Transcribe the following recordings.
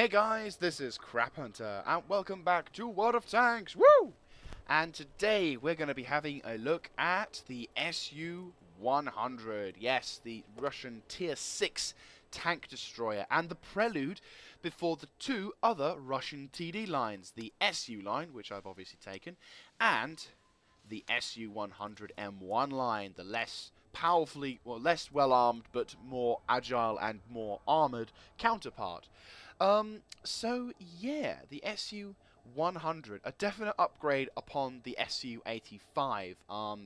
Hey guys, this is Crap Hunter, and welcome back to World of Tanks, woo! And today we're going to be having a look at the SU-100, yes, the Russian Tier 6 tank destroyer, and the prelude before the two other Russian TD lines, the SU line, which I've obviously taken, and the SU-100 M1 line, the less less well-armed, but more agile and more armoured counterpart. So yeah, the SU-100, a definite upgrade upon the SU-85.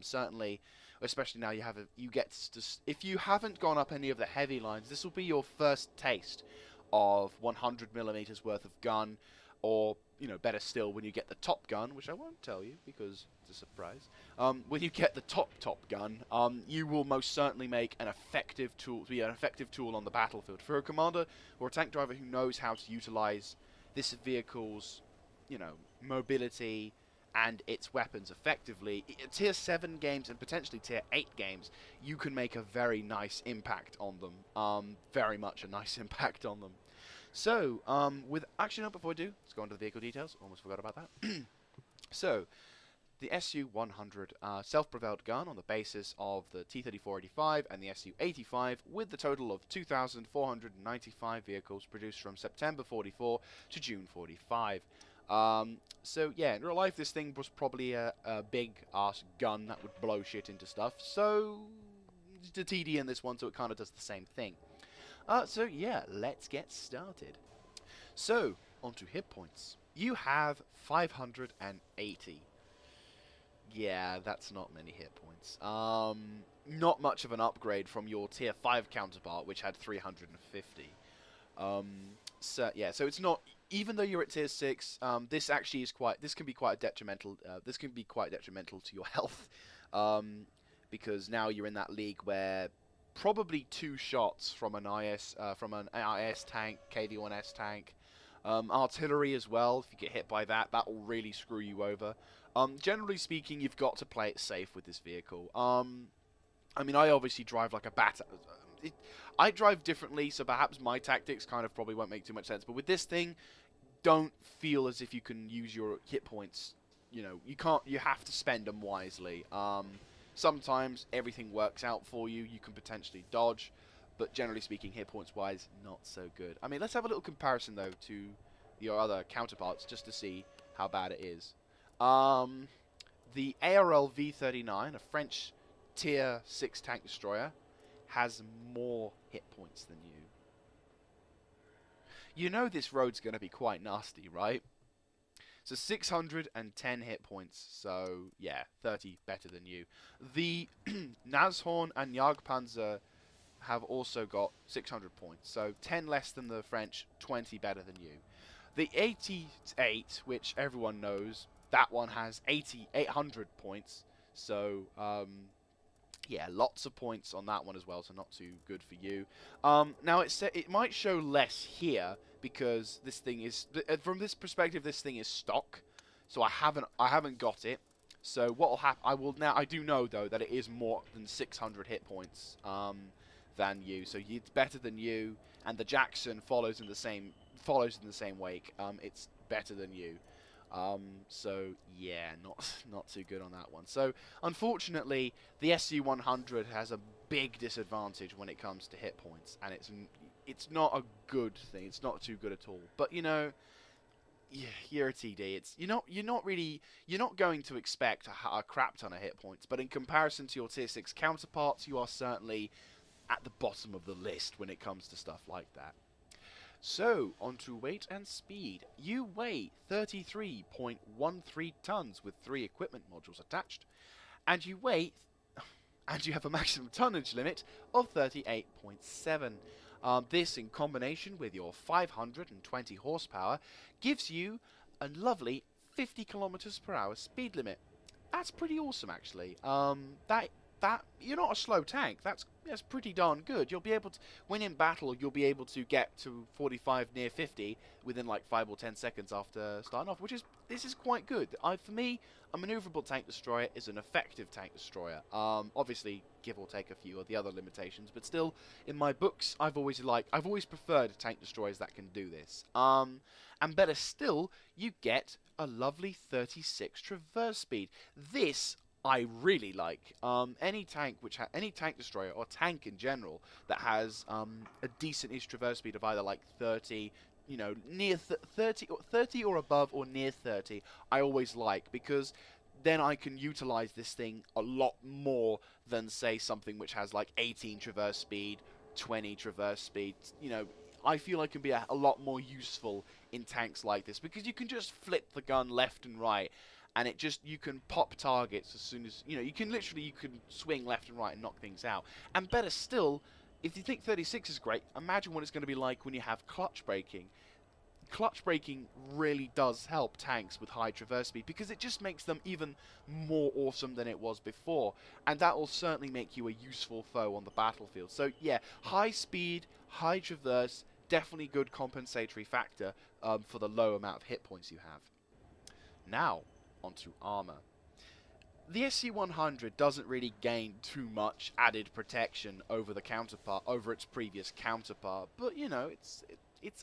Certainly, especially now you get to, if you haven't gone up any of the heavy lines, this will be your first taste of 100mm worth of gun, or better still, when you get the top gun, which I won't tell you because it's a surprise. When you get the top gun, you will most certainly make an effective tool, on the battlefield. For a commander or a tank driver who knows how to utilize this vehicle's, mobility and its weapons effectively, tier 7 games and potentially tier 8 games, you can make a very nice impact on them. Very much a nice impact on them. So, before I do, let's go on to the vehicle details. Almost forgot about that. So, the SU-100 self-propelled gun on the basis of the T-34-85 and the SU-85, with the total of 2,495 vehicles produced from September 44 to June 45. So yeah, in real life this thing was probably a big-ass gun that would blow shit into stuff, so the TD in this one, so it kind of does the same thing. So yeah, let's get started. So, onto hit points. You have 580. Yeah, that's not many hit points. Not much of an upgrade from your tier 5 counterpart, which had 350. So yeah, so it's not, even though you're at tier 6, this can be quite detrimental. This can be quite detrimental to your health, because now you're in that league where probably 2 shots from an IS tank, KV-1S tank, artillery as well. If you get hit by that, that will really screw you over. Generally speaking, you've got to play it safe with this vehicle. I mean, I obviously drive like a bat. I drive differently, so perhaps my tactics kind of probably won't make too much sense. But with this thing, don't feel as if you can use your hit points. You can't. You have to spend them wisely. Sometimes everything works out for you. You can potentially dodge, but generally speaking, hit points wise, not so good. I mean, let's have a little comparison though to your other counterparts just to see how bad it is. The ARL V39, a French tier 6 tank destroyer, has more hit points than you. You know this road's going to be quite nasty, right? So 610 hit points, so yeah, 30 better than you. The Nashorn and Jagdpanzer have also got 600 points, so 10 less than the French, 20 better than you. The 88, which everyone knows, that one has 800 points, so yeah, lots of points on that one as well, so not too good for you. Now it might show less here because this thing is, from this perspective, this thing is stock, so I haven't got it. So what will happen? I do know though that it is more than 600 hit points than you, so it's better than you, and the Jackson follows in the same wake. It's better than you. So yeah, not too good on that one. So unfortunately, the SU-100 has a big disadvantage when it comes to hit points, and it's not a good thing. It's not too good at all. But yeah, you're a TD. You're not going to expect a crap ton of hit points. But in comparison to your tier 6 counterparts, you are certainly at the bottom of the list when it comes to stuff like that. So, onto weight and speed. You weigh 33.13 tons with 3 equipment modules attached, and you have a maximum tonnage limit of 38.7. This, in combination with your 520 horsepower, gives you a lovely 50 km/h speed limit. That's pretty awesome, actually. That that you're not a slow tank. That's pretty darn good. You'll be able to, when in battle, you'll be able to get to 45 near 50 within like 5 or 10 seconds after starting off, which is this is quite good. For me, a maneuverable tank destroyer is an effective tank destroyer. Obviously, give or take a few of the other limitations, but still, in my books, I've always preferred tank destroyers that can do this. And better still, you get a lovely 36 traverse speed. This I really like. Any tank any tank destroyer or tank in general that has a decent-ish traverse speed of either like 30, you know, near 30 or above or near 30, I always like, because then I can utilize this thing a lot more than say something which has like 18 traverse speed, 20 traverse speed. You know, I feel I can be a lot more useful in tanks like this because you can just flip the gun left and right, and you can pop targets as soon as, you know, you can swing left and right and knock things out. And better still, if you think 36 is great, imagine what it's going to be like when you have clutch braking. Clutch braking really does help tanks with high traverse speed because it just makes them even more awesome than it was before, and that will certainly make you a useful foe on the battlefield. So yeah, high speed, high traverse, definitely good compensatory factor for the low amount of hit points you have. Now, onto armor. The SU-100 doesn't really gain too much added protection over its previous counterpart, but you know, it's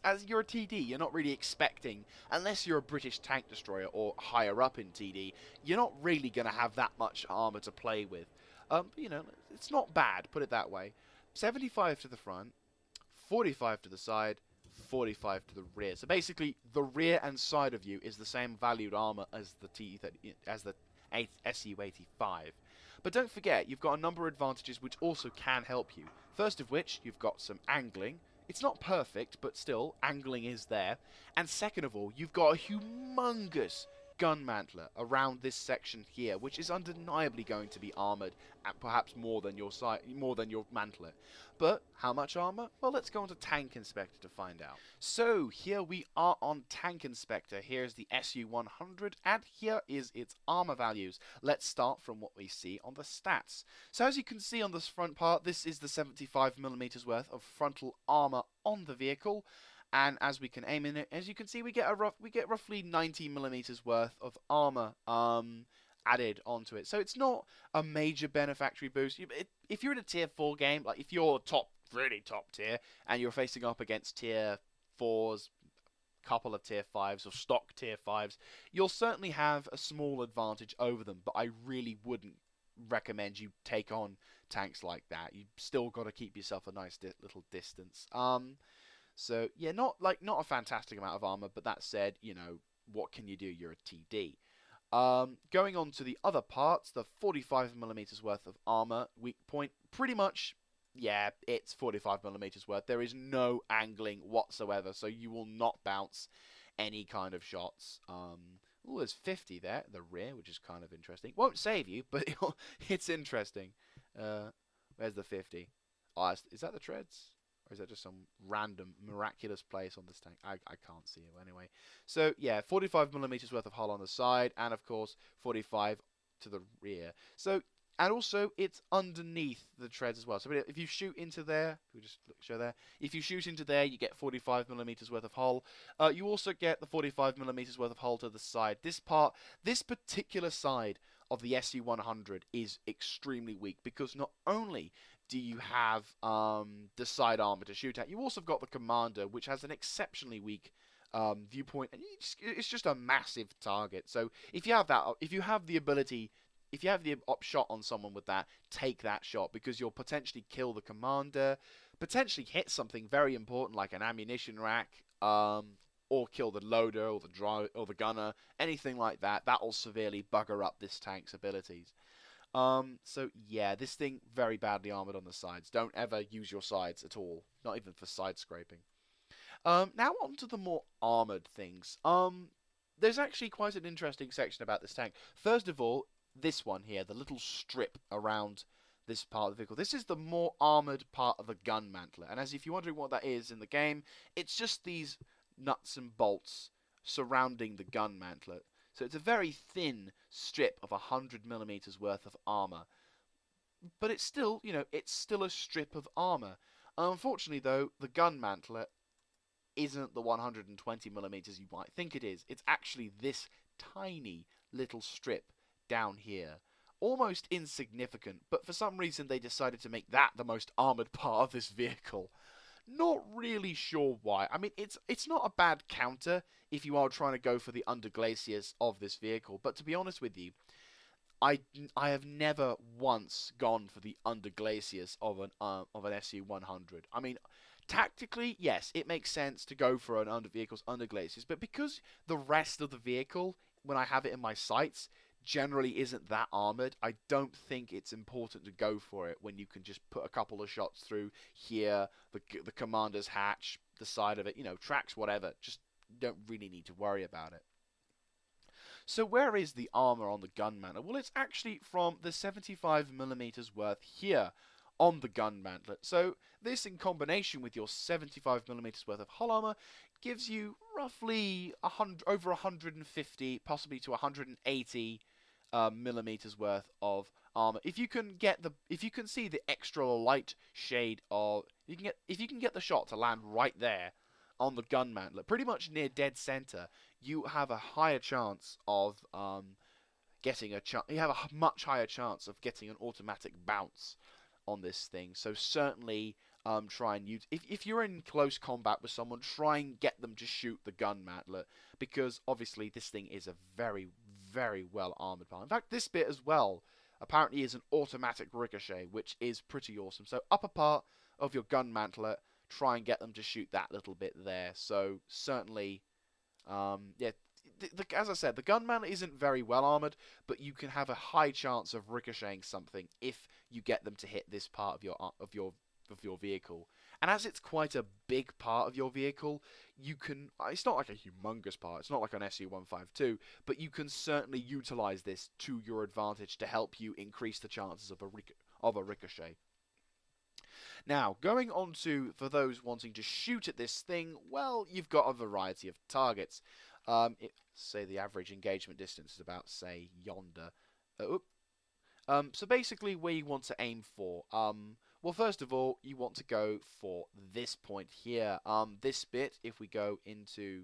as you're a TD, you're not really expecting, unless you're a British tank destroyer or higher up in TD, you're not really going to have that much armor to play with. But, you know, it's not bad, put it that way. 75 to the front, 45 to the side, 45 to the rear. So basically, the rear and side of you is the same valued armor as the SU-85. But don't forget, you've got a number of advantages which also can help you. First of which, you've got some angling. It's not perfect, but still, angling is there. And second of all, you've got a humongous gun mantler around this section here, which is undeniably going to be armored, and perhaps more than your mantlet. But how much armor? Well, let's go on to Tank Inspector to find out. So here we are on Tank Inspector. Here's the SU-100, and here is its armor values. Let's start from what we see on the stats. So as you can see on this front part, this is the 75mm worth of frontal armor on the vehicle. And as we can aim in it, as you can see, we get roughly 90mm worth of armor added onto it. So it's not a major benefactory boost. If you're in a tier 4 game, like if you're really top tier, and you're facing up against tier 4s, couple of tier 5s or stock tier 5s, you'll certainly have a small advantage over them. But I really wouldn't recommend you take on tanks like that. You've still got to keep yourself a nice little distance. So yeah, not a fantastic amount of armor, but that said, you know, what can you do? You're a TD. Going on to the other parts, the 45mm worth of armor, weak point, pretty much, yeah, it's 45mm worth. There is no angling whatsoever, so you will not bounce any kind of shots. Oh, there's 50 there, the rear, which is kind of interesting. Won't save you, but it's interesting. Where's the 50? Oh, is that the treads? Or is that just some random, miraculous place on this tank? I can't see it anyway. So, yeah, 45mm worth of hull on the side, and of course, 45 to the rear. So, and also, it's underneath the treads as well. So, if you shoot into there, we just show there. If you shoot into there, you get 45mm worth of hull. You also get the 45mm worth of hull to the side. This particular side of the SU-100 is extremely weak because not only do you have the side armor to shoot at, you also got the commander, which has an exceptionally weak viewpoint, and it's just a massive target. So if you have that, if you have the shot on someone with that, take that shot, because you'll potentially kill the commander, potentially hit something very important like an ammunition rack, or kill the loader or the gunner, anything like that. That will severely bugger up this tank's abilities. So yeah, this thing very badly armored on the sides. Don't ever use your sides at all, not even for side scraping. Now on to the more armored things. There's actually quite an interesting section about this tank. First of all, this one here, the little strip around this part of the vehicle. This is the more armored part of the gun mantler. And as if you're wondering what that is in the game, it's just these nuts and bolts surrounding the gun mantler. So it's a very thin strip of 100mm worth of armor. but it's still, it's still a strip of armor. Unfortunately, though, the gun mantlet isn't the 120 millimeters you might think it is. It's actually this tiny little strip down here. Almost insignificant, but for some reason they decided to make that the most armored part of this vehicle. Not really sure why. I mean, it's not a bad counter if you are trying to go for the underglaciers of this vehicle, but to be honest with you, I, I have never once gone for the underglaciers of an SU-100. I mean, tactically, yes, it makes sense to go for an under vehicle's underglaciers, but because the rest of the vehicle, when I have it in my sights, generally isn't that armored, I don't think it's important to go for it when you can just put a couple of shots through here, the commander's hatch, the side of it, tracks, whatever. Just don't really need to worry about it. So where is the armor on the gun mantlet? Well, it's actually from the 75 millimeters worth here on the gun mantlet. So this, in combination with your 75 millimeters worth of hull armor, gives you roughly over 150, possibly to 180 millimeters worth of armor. If you can see the extra light shade of, if you can get the shot to land right there on the gun mantlet, pretty much near dead center, you have a higher chance of getting you have a much higher chance of getting an automatic bounce on this thing. So certainly try and use, if you're in close combat with someone, try and get them to shoot the gun mantlet, because obviously this thing is a very, very well armored part. In fact, this bit as well apparently is an automatic ricochet, which is pretty awesome. So upper part of your gun mantlet, try and get them to shoot that little bit there. So certainly, yeah, as I said, the gun mantlet isn't very well armored, but you can have a high chance of ricocheting something if you get them to hit this part of your vehicle. And as it's quite a big part of your vehicle, you can, it's not like a humongous part, it's not like an SU-152, but you can certainly utilize this to your advantage to help you increase the chances of a ricochet. Now, going on to, for those wanting to shoot at this thing, well, you've got a variety of targets. Say the average engagement distance is about, say, yonder. So basically, where you want to aim for, well, first of all, you want to go for this point here. This bit, if we go into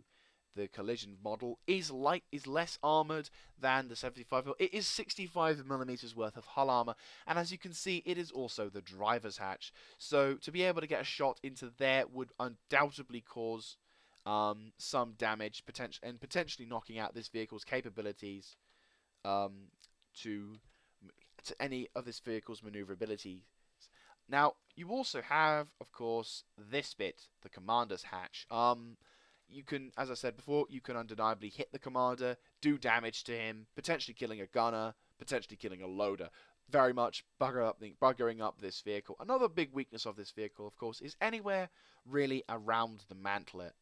the collision model, is less armored than the 75. It is 65 millimeters worth of hull armor, and as you can see, it is also the driver's hatch. So to be able to get a shot into there would undoubtedly cause some damage, potentially knocking out this vehicle's capabilities to any of this vehicle's maneuverability. Now, you also have, of course, this bit, the commander's hatch. You can, as I said before, you can undeniably hit the commander, do damage to him, potentially killing a gunner, potentially killing a loader. Very much buggering up this vehicle. Another big weakness of this vehicle, of course, is anywhere really around the mantlet.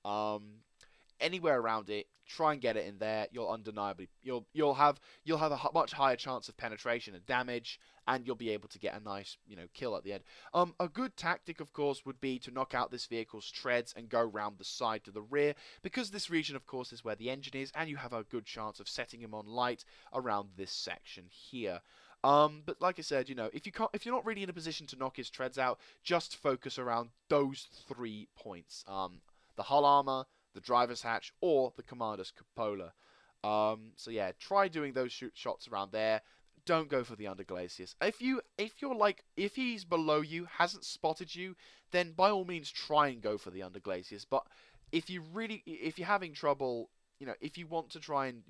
Anywhere around it, try and get it in there. You'll undeniably you'll have a much higher chance of penetration and damage, and you'll be able to get a nice kill at the end. A good tactic, of course, would be to knock out this vehicle's treads and go round the side to the rear, because this region, of course, is where the engine is, and you have a good chance of setting him on light around this section here. But like I said, if you're not really in a position to knock his treads out, just focus around those 3 points: the hull armor, the driver's hatch, or the commander's cupola. So yeah, try doing those shots around there. Don't go for the underglaciers. If he's below you, hasn't spotted you, then by all means try and go for the underglaciers. But if you're having trouble, if you want to try and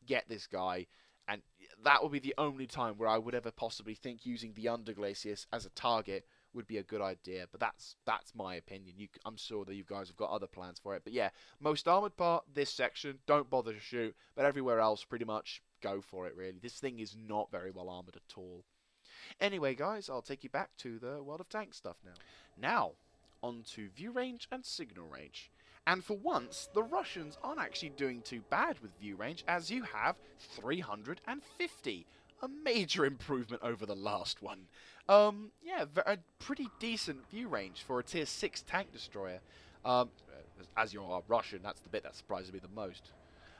get this guy, and that will be the only time where I would ever possibly think using the underglaciers as a target would be a good idea. But that's my opinion. I'm sure that you guys have got other plans for it. But yeah, most armored part, this section, don't bother to shoot. But everywhere else, pretty much go for it, really. This thing is not very well armored at all. Anyway, guys, I'll take you back to the World of Tanks stuff now. Now, on to view range and signal range. And for once, the Russians aren't actually doing too bad with view range, as you have 350. A major improvement over the last one. Yeah, a pretty decent view range for a tier 6 tank destroyer. As you're Russian, that's the bit that surprises me the most.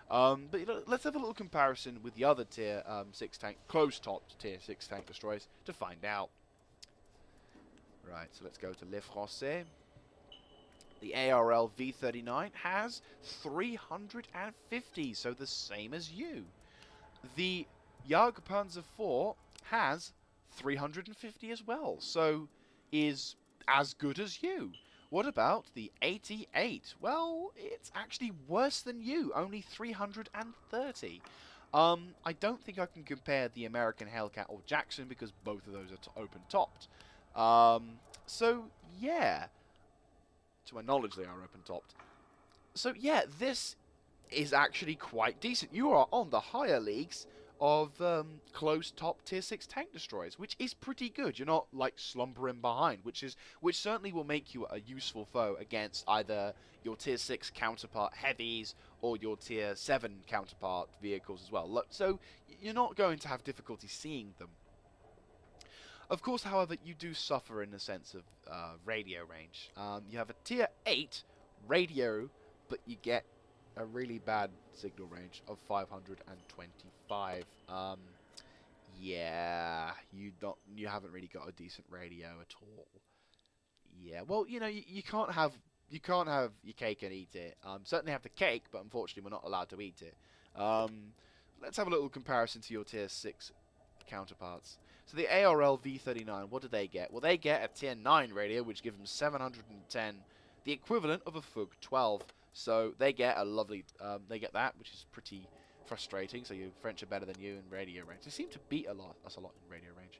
But you know, let's have a little comparison with the other tier 6 tank, close-topped tier 6 tank destroyers to find out. Right, so let's go to Le Français. The ARL V39 has 350, so the same as you. The Jagdpanzer IV has 350 as well, so is as good as you. What about the 88? Well, it's actually worse than you, only 330. I don't think I can compare the American Hellcat or Jackson because both of those are open-topped. So, yeah. To my knowledge, they are open-topped. So, yeah, this is actually quite decent. You are on the higher leagues of closed top tier 6 tank destroyers, which is pretty good. You're not like slumbering behind, which certainly will make you a useful foe against either your tier 6 counterpart heavies or your tier 7 counterpart vehicles as well. So you're not going to have difficulty seeing them. Of course, however, you do suffer in the sense of radio range. You have a tier 8 radio, but you get a really bad signal range of 525. Yeah, you haven't really got a decent radio at all. Yeah, well, you know, you can't have your cake and eat it. Certainly have the cake, but unfortunately we're not allowed to eat it. Let's have a little comparison to your tier 6 counterparts. So the ARL V39, what do they get? Well, they get a tier 9 radio, which gives them 710, the equivalent of a FUG 12. So they get a lovely, they get that, which is pretty frustrating. So your French are better than you in radio range. They seem to beat us a lot in radio range.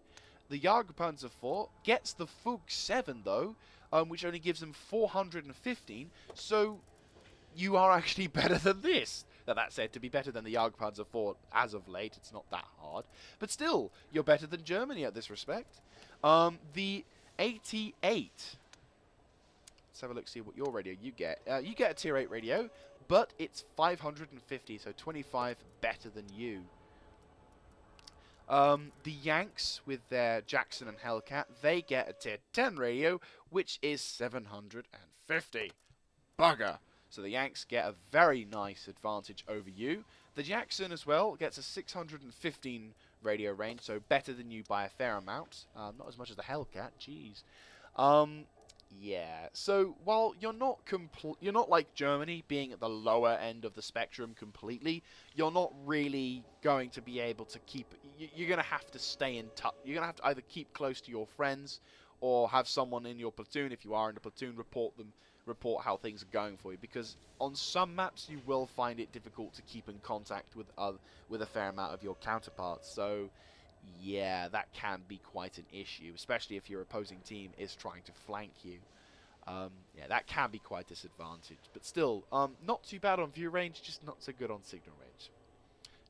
The Jagdpanzer IV gets the FUG 7 though, which only gives them 415. So you are actually better than this. Now that said, to be better than the Jagdpanzer IV as of late, it's not that hard. But still, you're better than Germany at this respect. The 88. Let's have a look, see what your radio you get. You get a tier 8 radio, but it's 550, so 25 better than you. The Yanks, with their Jackson and Hellcat, they get a tier 10 radio, which is 750. Bugger! So the Yanks get a very nice advantage over you. The Jackson as well gets a 615 radio range, so better than you by a fair amount. Not as much as the Hellcat, jeez. Yeah, so while you're not like Germany being at the lower end of the spectrum completely, you're not really going to be able to keep. You're going to have to stay in touch. You're going to have to either keep close to your friends or have someone in your platoon, if you are in a platoon, report how things are going for you. Because on some maps you will find it difficult to keep in contact with a fair amount of your counterparts. So yeah, that can be quite an issue, especially if your opposing team is trying to flank you. Yeah, that can be quite disadvantaged. But still, not too bad on view range, just not so good on signal range.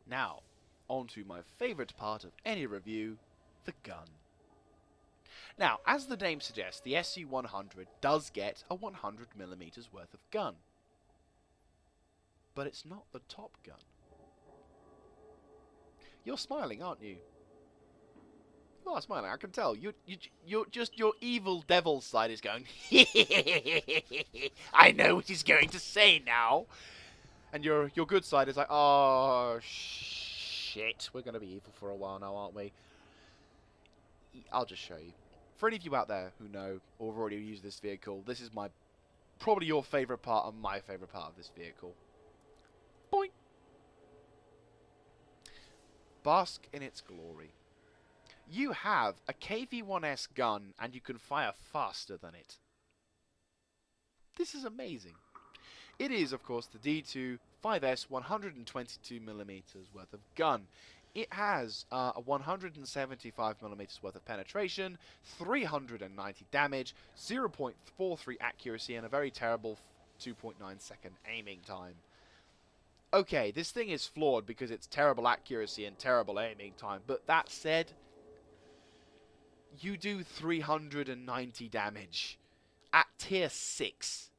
Now, on to my favourite part of any review, the gun. Now, as the name suggests, the SU-100 does get a 100mm worth of gun. But it's not the top gun. You're smiling, aren't you? You are smiling, I can tell. You're just, your evil devil side is going, I know what he's going to say now. And your good side is like, oh, shit. We're going to be evil for a while now, aren't we? I'll just show you. For any of you out there who know or have already used this vehicle, this is probably your favourite part and my favourite part of this vehicle. Boing! Bask in its glory. You have a KV-1S gun and you can fire faster than it. This is amazing. It is, of course, the D2 5S 122mm worth of gun. It has a 175mm worth of penetration, 390 damage, 0.43 accuracy, and a very terrible 2.9 second aiming time. Okay, this thing is flawed because it's terrible accuracy and terrible aiming time, but that said, you do 390 damage at tier 6.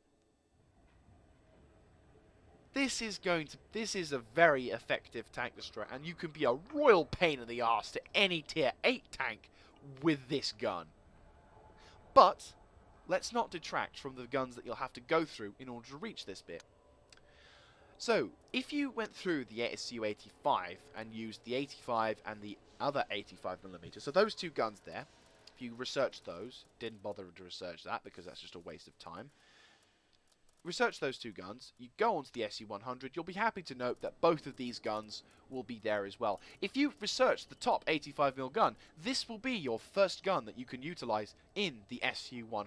This is a very effective tank destroyer, and you can be a royal pain in the arse to any tier 8 tank with this gun. But let's not detract from the guns that you'll have to go through in order to reach this bit. So, if you went through the SU-85 and used the 85 and the other 85mm, so those two guns there, if you researched those, didn't bother to research that because that's just a waste of time, research those two guns, you go onto the SU-100, you'll be happy to note that both of these guns will be there as well. If you research the top 85mm gun, this will be your first gun that you can utilize in the SU-100.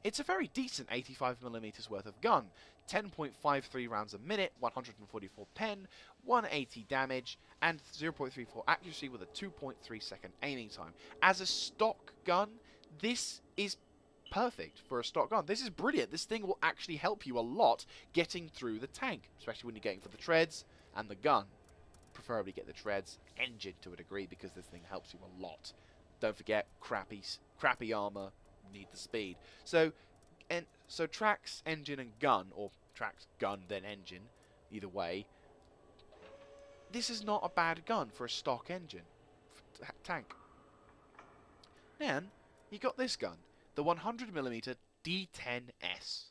It's a very decent 85mm worth of gun. 10.53 rounds a minute, 144 pen, 180 damage, and 0.34 accuracy with a 2.3 second aiming time. As a stock gun, this is perfect for a stock gun. This is brilliant. This thing will actually help you a lot getting through the tank, especially when you're getting for the treads and the gun. Preferably get the treads, engine to a degree, because this thing helps you a lot. Don't forget, crappy armor, need the speed. So tracks, engine, and gun, or tracks, gun, then engine, either way. This is not a bad gun for a stock engine tank. Then you got this gun, the 100mm D10S,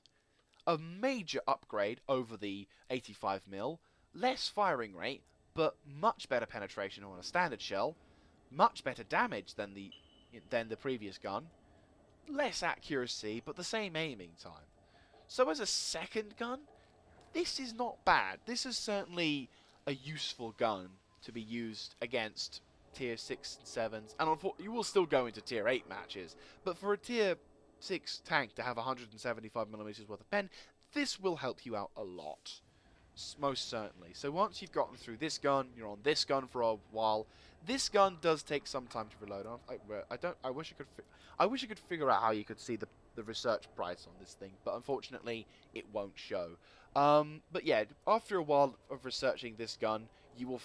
a major upgrade over the 85mm, less firing rate, but much better penetration on a standard shell, much better damage than the previous gun. Less accuracy, but the same aiming time. So as a second gun, this is not bad. This is certainly a useful gun to be used against tier 6 and 7s. And you will still go into tier 8 matches. But for a tier 6 tank to have 175mm worth of pen, this will help you out a lot. Most certainly. So once you've gotten through this gun, you're on this gun for a while. This gun does take some time to reload. I wish I could figure out how you could see the research price on this thing, but unfortunately it won't show. But yeah, after a while of researching this gun, you will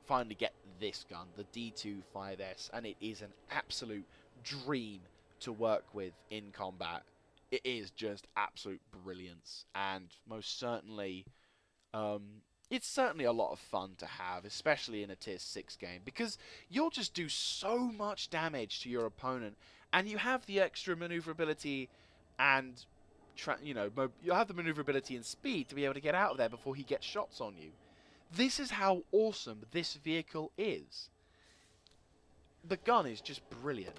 finally get this gun, the D25S, and it is an absolute dream to work with in combat. It is just absolute brilliance, and most certainly, it's certainly a lot of fun to have, especially in a tier 6 game, because you'll just do so much damage to your opponent, and you have the extra maneuverability and you'll have the maneuverability and speed to be able to get out of there before he gets shots on you. This is how awesome this vehicle is. The gun is just brilliant.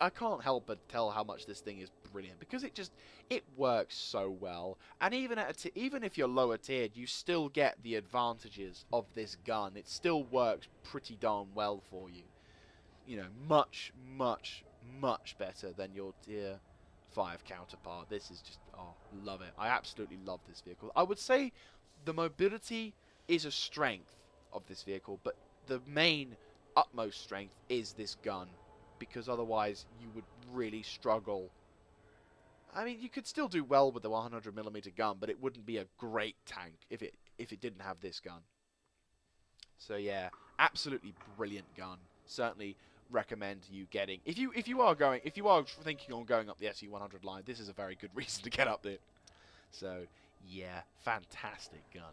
I can't help but tell how much this thing is brilliant, because it works so well. And even if you're lower tiered, you still get the advantages of this gun. It still works pretty darn well for you. You know, much, much, much better than your tier 5 counterpart. This is just, oh, love it. I absolutely love this vehicle. I would say the mobility is a strength of this vehicle, but the main utmost strength is this gun, because otherwise you would really struggle. I mean, you could still do well with the 100mm gun, but it wouldn't be a great tank if it didn't have this gun. So yeah, absolutely brilliant gun. Certainly recommend you getting, if you are thinking on going up the SU-100 line, this is a very good reason to get up there. So yeah, fantastic gun.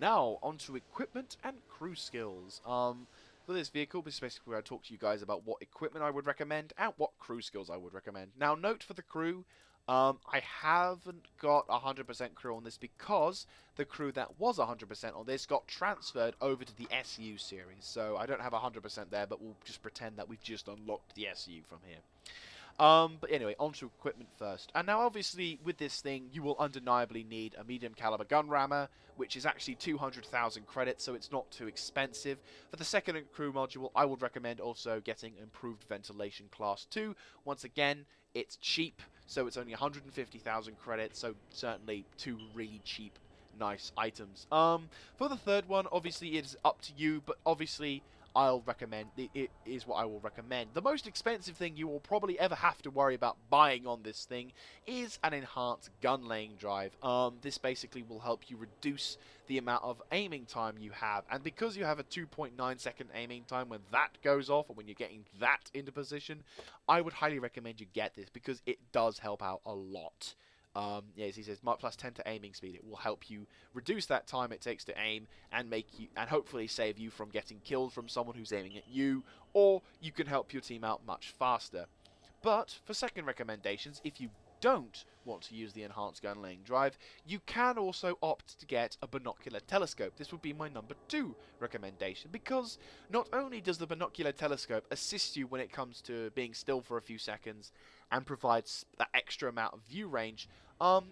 Now onto equipment and crew skills. For this vehicle, this is basically where I talk to you guys about what equipment I would recommend and what crew skills I would recommend. Now, note for the crew, I haven't got 100% crew on this because the crew that was 100% on this got transferred over to the SU series. So I don't have 100% there, but we'll just pretend that we've just unlocked the SU from here. But anyway, onto equipment first. And now obviously with this thing, you will undeniably need a medium caliber gun rammer, which is actually 200,000 credits, so it's not too expensive. For the second crew module, I would recommend also getting improved ventilation class 2. Once again, it's cheap, so it's only 150,000 credits, so certainly two really cheap, nice items. For the third one, obviously it is up to you, but obviously I'll recommend, it is what I will recommend. The most expensive thing you will probably ever have to worry about buying on this thing is an enhanced gun laying drive. This basically will help you reduce the amount of aiming time you have, and because you have a 2.9 second aiming time when that goes off, or when you're getting that into position, I would highly recommend you get this because it does help out a lot. Yes, he says plus 10 to aiming speed. It will help you reduce that time it takes to aim and hopefully save you from getting killed from someone who's aiming at you, or you can help your team out much faster. But for second recommendations, if you don't want to use the enhanced gun laying drive, you can also opt to get a binocular telescope. This would be my number 2 recommendation, because not only does the binocular telescope assist you when it comes to being still for a few seconds and provides that extra amount of view range,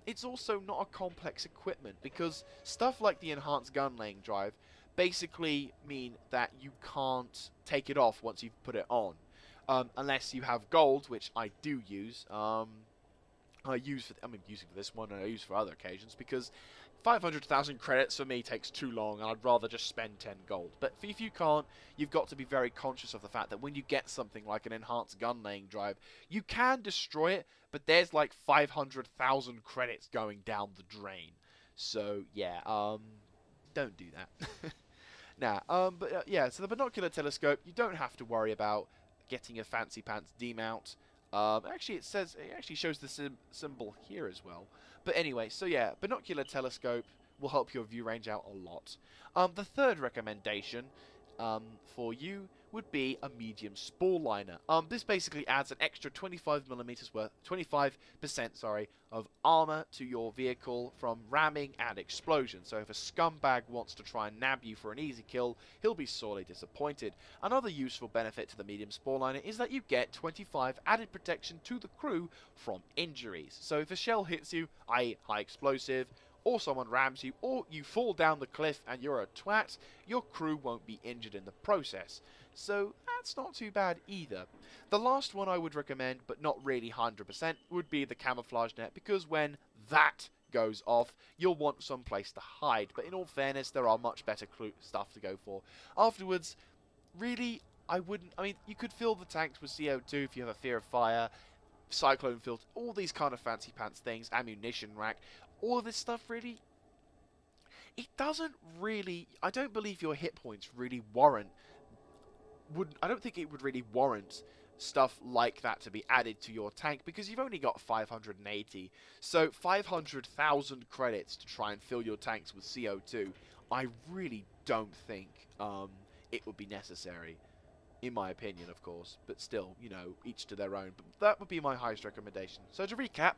it's also not a complex equipment, because stuff like the enhanced gun laying drive basically mean that you can't take it off once you've put it on. Unless you have gold, which I do use. I'm using for this one, and I use for other occasions, because 500,000 credits for me takes too long, and I'd rather just spend 10 gold. But if you can't, you've got to be very conscious of the fact that when you get something like an enhanced gun laying drive, you can destroy it, but there's like 500,000 credits going down the drain. So yeah, don't do that. Yeah, so the binocular telescope, you don't have to worry about getting a fancy pants demount. Actually, it actually shows the symbol here as well. But anyway, so yeah, binocular telescope will help your view range out a lot. The third recommendation for you would be a medium spall liner. This basically adds an extra 25% of armor to your vehicle from ramming and explosion. So if a scumbag wants to try and nab you for an easy kill, he'll be sorely disappointed. Another useful benefit to the medium spall liner is that you get 25 added protection to the crew from injuries. So if a shell hits you, i.e. high explosive, or someone rams you, or you fall down the cliff and you're a twat, your crew won't be injured in the process. So that's not too bad either. The last one I would recommend, but not really 100%, would be the camouflage net, because when that goes off, you'll want some place to hide. But in all fairness, there are much better stuff to go for. Afterwards, really, I mean, you could fill the tanks with CO2 if you have a fear of fire, cyclone filter, all these kind of fancy pants things, ammunition rack. All of this stuff, really, it doesn't really, I don't believe your hit points really warrant, I don't think it would really warrant stuff like that to be added to your tank, because you've only got 580. So 500,000 credits to try and fill your tanks with CO2, I really don't think it would be necessary. In my opinion, of course, but still, you know, each to their own. But that would be my highest recommendation. So to recap,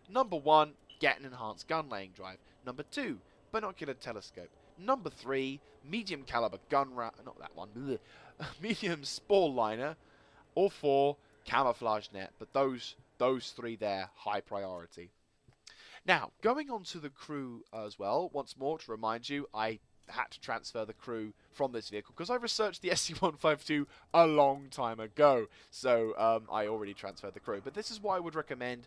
number 1, get an enhanced gun laying drive. Number 2, binocular telescope. Number 3, medium caliber not that one, medium spall liner. Or 4, camouflage net. But those 3 there, high priority. Now, going on to the crew as well, once more to remind you, I had to transfer the crew from this vehicle because I researched the SU-152 a long time ago, so I already transferred the crew. But this is what I would recommend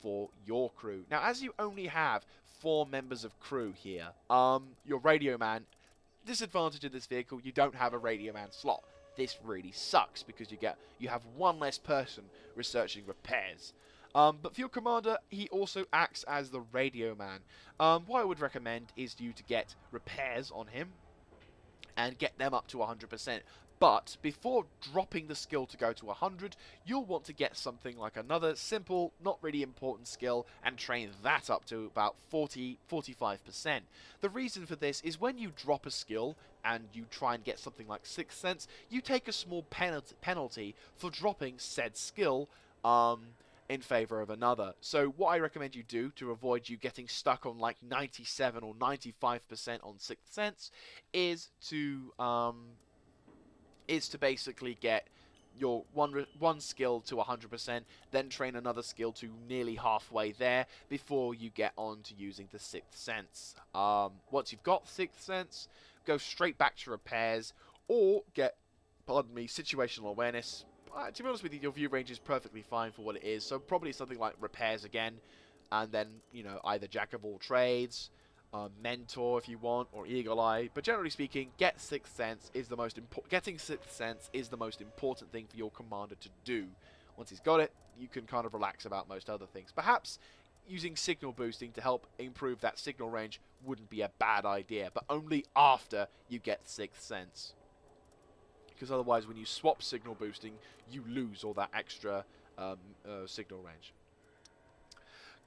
for your crew. Now, as you only have 4 members of crew here, your radio man, disadvantage of this vehicle, you don't have a radio man slot. This really sucks because you have 1 less person researching repairs. But for your commander, he also acts as the radio man. What I would recommend is you to get repairs on him and get them up to 100%. But before dropping the skill to go to 100, you'll want to get something like another simple, not really important skill and train that up to about 40-45%. The reason for this is when you drop a skill and you try and get something like Sixth Sense, you take a small penalty for dropping said skill in favor of another. So what I recommend you do to avoid you getting stuck on like 97 or 95% on Sixth Sense is to basically get your one skill to 100%, then train another skill to nearly halfway there before you get on to using the Sixth Sense. Once you've got Sixth Sense, go straight back to repairs or get, pardon me, situational awareness. To be honest with you, your view range is perfectly fine for what it is, so probably something like repairs again, and then, you know, either jack of all trades, mentor if you want, or eagle eye. But generally speaking, getting Sixth Sense is the most important thing for your commander to do. Once he's got it, you can kind of relax about most other things. Perhaps using signal boosting to help improve that signal range wouldn't be a bad idea, but only after you get Sixth Sense. Because otherwise, when you swap signal boosting, you lose all that extra signal range.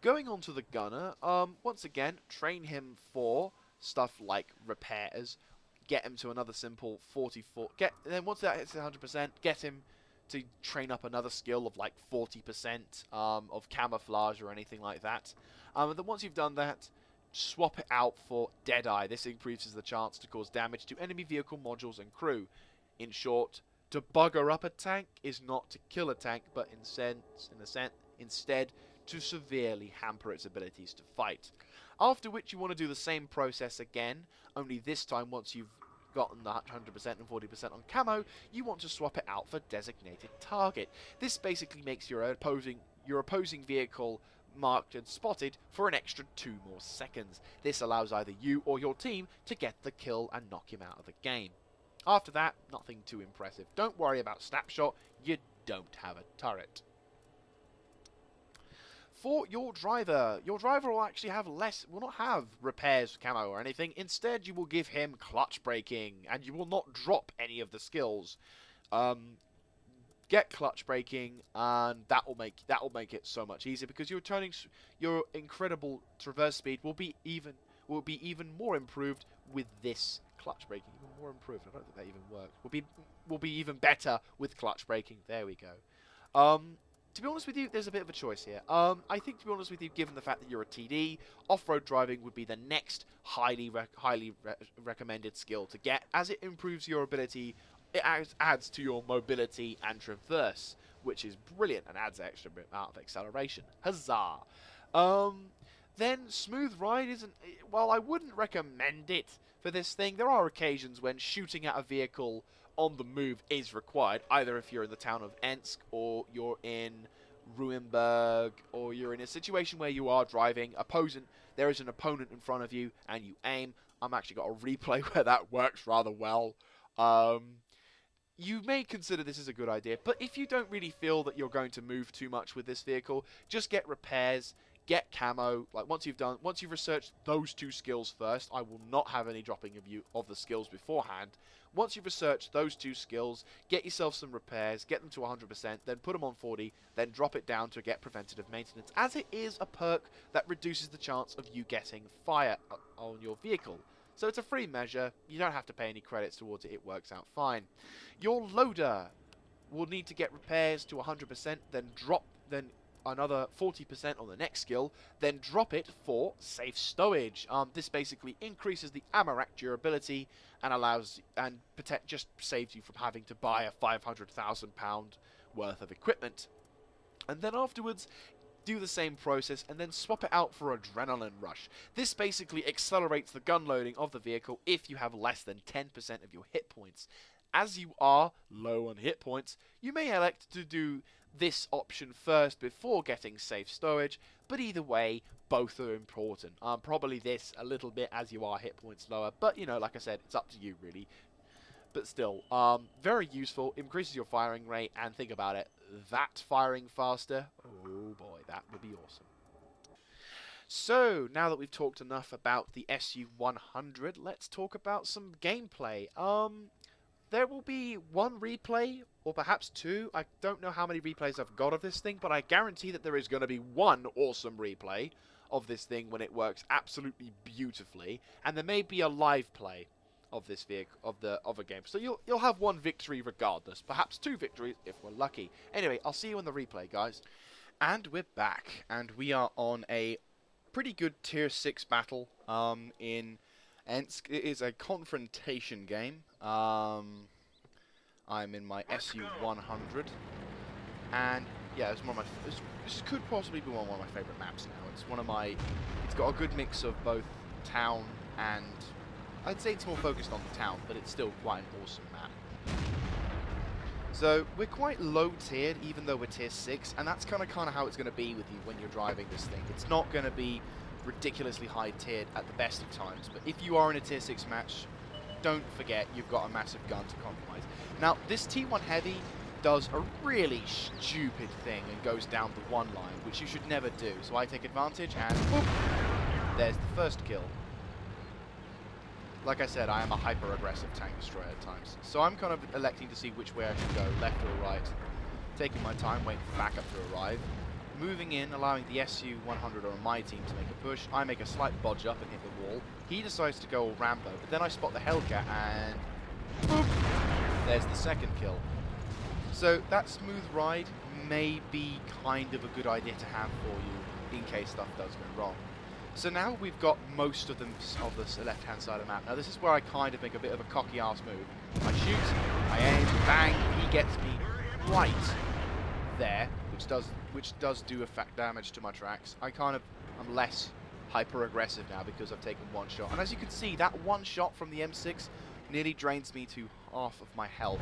Going on to the gunner, once again, train him for stuff like repairs. Get him to another simple 44. Then once that hits 100%, get him to train up another skill of like 40% of camouflage or anything like that. And then once you've done that, swap it out for Deadeye. This increases the chance to cause damage to enemy vehicle modules and crew. In short, to bugger up a tank is not to kill a tank, but instead to severely hamper its abilities to fight. After which you want to do the same process again, only this time once you've gotten the 100% and 40% on camo, you want to swap it out for designated target. This basically makes your opposing vehicle marked and spotted for an extra 2 more seconds. This allows either you or your team to get the kill and knock him out of the game. After that, nothing too impressive. Don't worry about snapshot, you don't have a turret. For your driver will actually have will not have repairs, camo or anything. Instead, you will give him clutch braking, and you will not drop any of the skills. Get clutch braking, and that will make it so much easier, because your incredible traverse speed will be even more improved with this clutch braking. Even more improved. I don't think that even works. Will be even better with clutch braking. There we go. To be honest with you, there's a bit of a choice here. I think, to be honest with you, given the fact that you're a TD, off-road driving would be the next highly recommended skill to get, as it improves your ability. It adds to your mobility and traverse, which is brilliant, and adds an extra bit of acceleration. Huzzah! Then smooth ride isn't. Well, I wouldn't recommend it for this thing. There are occasions when shooting at a vehicle on the move is required, either if you're in the town of Ensk, or you're in Ruinberg, or you're in a situation where you are driving there is an opponent in front of you and you aim. I'm actually got a replay where that works rather well. You may consider this as a good idea, but if you don't really feel that you're going to move too much with this vehicle, just get repairs, get camo. Like once you've researched those 2 skills first, I will not have any dropping of the skills beforehand. Once you've researched those 2 skills, get yourself some repairs, get them to 100%, then put them on 40, then drop it down to get preventative maintenance, as it is a perk that reduces the chance of you getting fire on your vehicle. So it's a free measure, you don't have to pay any credits towards it, it works out fine. Your loader will need to get repairs to 100%, then another 40% on the next skill, then drop it for safe stowage. This basically increases the ammo rack durability and just saves you from having to buy a £500,000 worth of equipment. And then afterwards, do the same process and then swap it out for adrenaline rush. This basically accelerates the gun loading of the vehicle if you have less than 10% of your hit points. As you are low on hit points, you may elect to do this option first before getting safe stowage, but either way, both are important. Probably this a little bit as you are hit points lower, but like I said, it's up to you really. But still, very useful, increases your firing rate, and think about it, that firing faster, oh boy, that would be awesome. So, now that we've talked enough about the SU-100, let's talk about some gameplay. There will be 1 replay, or perhaps 2. I don't know how many replays I've got of this thing, but I guarantee that there is going to be 1 awesome replay of this thing when it works absolutely beautifully, and there may be a live play of this vehicle, of a game. So you'll have 1 victory regardless, perhaps 2 victories if we're lucky. Anyway, I'll see you in the replay, guys. And we're back, and we are on a pretty good tier 6 battle in Ensk. It is a confrontation game. I'm in my SU-100, and yeah, it's one of my. This could possibly be one of my favorite maps now. It's got a good mix of both town and. I'd say it's more focused on the town, but it's still quite an awesome map. So we're quite low tiered, even though we're tier 6, and that's kind of how it's going to be with you when you're driving this thing. It's not going to be ridiculously high tiered at the best of times, but if you are in a tier 6 match, don't forget you've got a massive gun to compromise. Now, this T1 Heavy does a really stupid thing and goes down the 1 line, which you should never do. So I take advantage, and whoop, there's the first kill. Like I said, I am a hyper-aggressive tank destroyer at times, so I'm kind of electing to see which way I should go, left or right. Taking my time, waiting for backup to arrive. Moving in, allowing the SU-100 on my team to make a push. I make a slight bodge up and hit the wall. He decides to go all Rambo, but then I spot the Hellcat and boop, there's the second kill. So that smooth ride may be kind of a good idea to have for you in case stuff does go wrong. So now we've got most of the left-hand side of the map. Now this is where I kind of make a bit of a cocky-ass move. I shoot, I aim, bang, he gets me right there, which does do effect damage to my tracks. I'm less hyper-aggressive now because I've taken one shot. And as you can see, that one shot from the M6 nearly drains me to half of my health.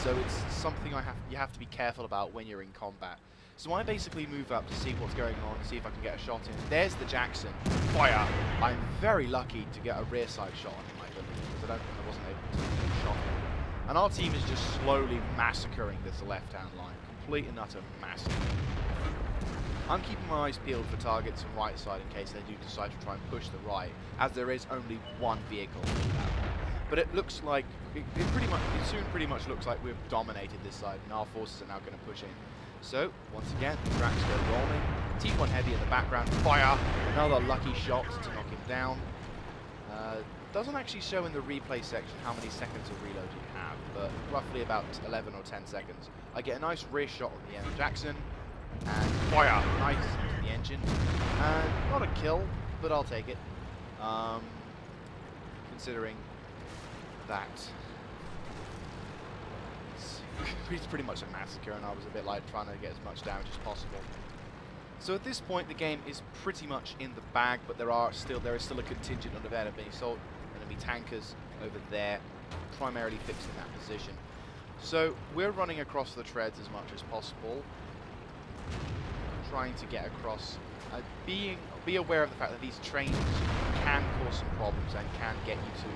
So it's something you have to be careful about when you're in combat. So I basically move up to see what's going on, see if I can get a shot in. There's the Jackson. Fire! I'm very lucky to get a rear side shot on him, I believe, because I wasn't able to get a shot on him. And our team is just slowly massacring this left-hand line. Complete and utter massacre. I'm keeping my eyes peeled for targets on right side in case they do decide to try and push the right, as there is only one vehicle. But it looks like, it soon pretty much looks like we've dominated this side, and our forces are now going to push in. So, once again, the tracks go rolling. T1 heavy in the background, fire! Another lucky shot to knock him down. Doesn't actually show in the replay section how many seconds of reload you have, but roughly about 11 or 10 seconds. I get a nice rear shot on the end of Jackson, and fire! Nice into the engine. And not a kill, but I'll take it. Considering that it's pretty much a massacre, and I was a bit like trying to get as much damage as possible. So at this point the game is pretty much in the bag, but there is still a contingent of enemy tankers over there, primarily fixing that position. So we're running across the treads as much as possible, trying to get across. Be aware of the fact that these trains can cause some problems and can get you to,